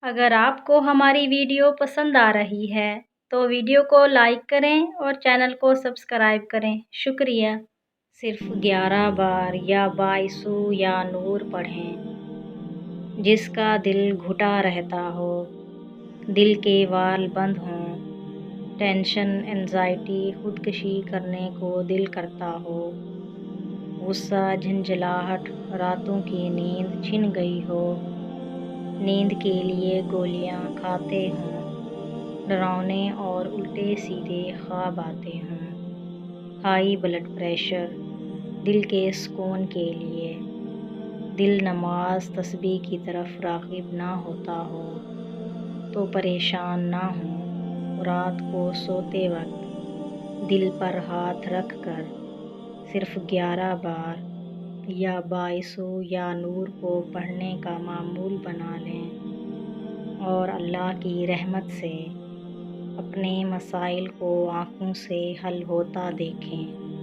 اگر آپ کو ہماری ویڈیو پسند آ رہی ہے تو ویڈیو کو لائک کریں اور چینل کو سبسکرائب کریں۔ شکریہ۔ صرف 11 بار یا بائسو یا نور پڑھیں۔ جس کا دل گھٹا رہتا ہو، دل کے وال بند ہوں، ٹینشن، انزائٹی، خودکشی کرنے کو دل کرتا ہو، غصہ، جھنجھلاہٹ، راتوں کی نیند چھن گئی ہو، نیند کے لیے گولیاں کھاتے ہوں، ڈراؤنے اور الٹے سیدھے خواب آتے ہوں، ہائی بلڈ پریشر، دل کے سکون کے لیے، دل نماز تسبیح کی طرف راغب نہ ہوتا ہو تو پریشان نہ ہوں، رات کو سوتے وقت دل پر ہاتھ رکھ کر صرف 11 بار یا بائسو یا نور کو پڑھنے کا معمول بنا لیں اور اللہ کی رحمت سے اپنے مسائل کو آنکھوں سے حل ہوتا دیکھیں۔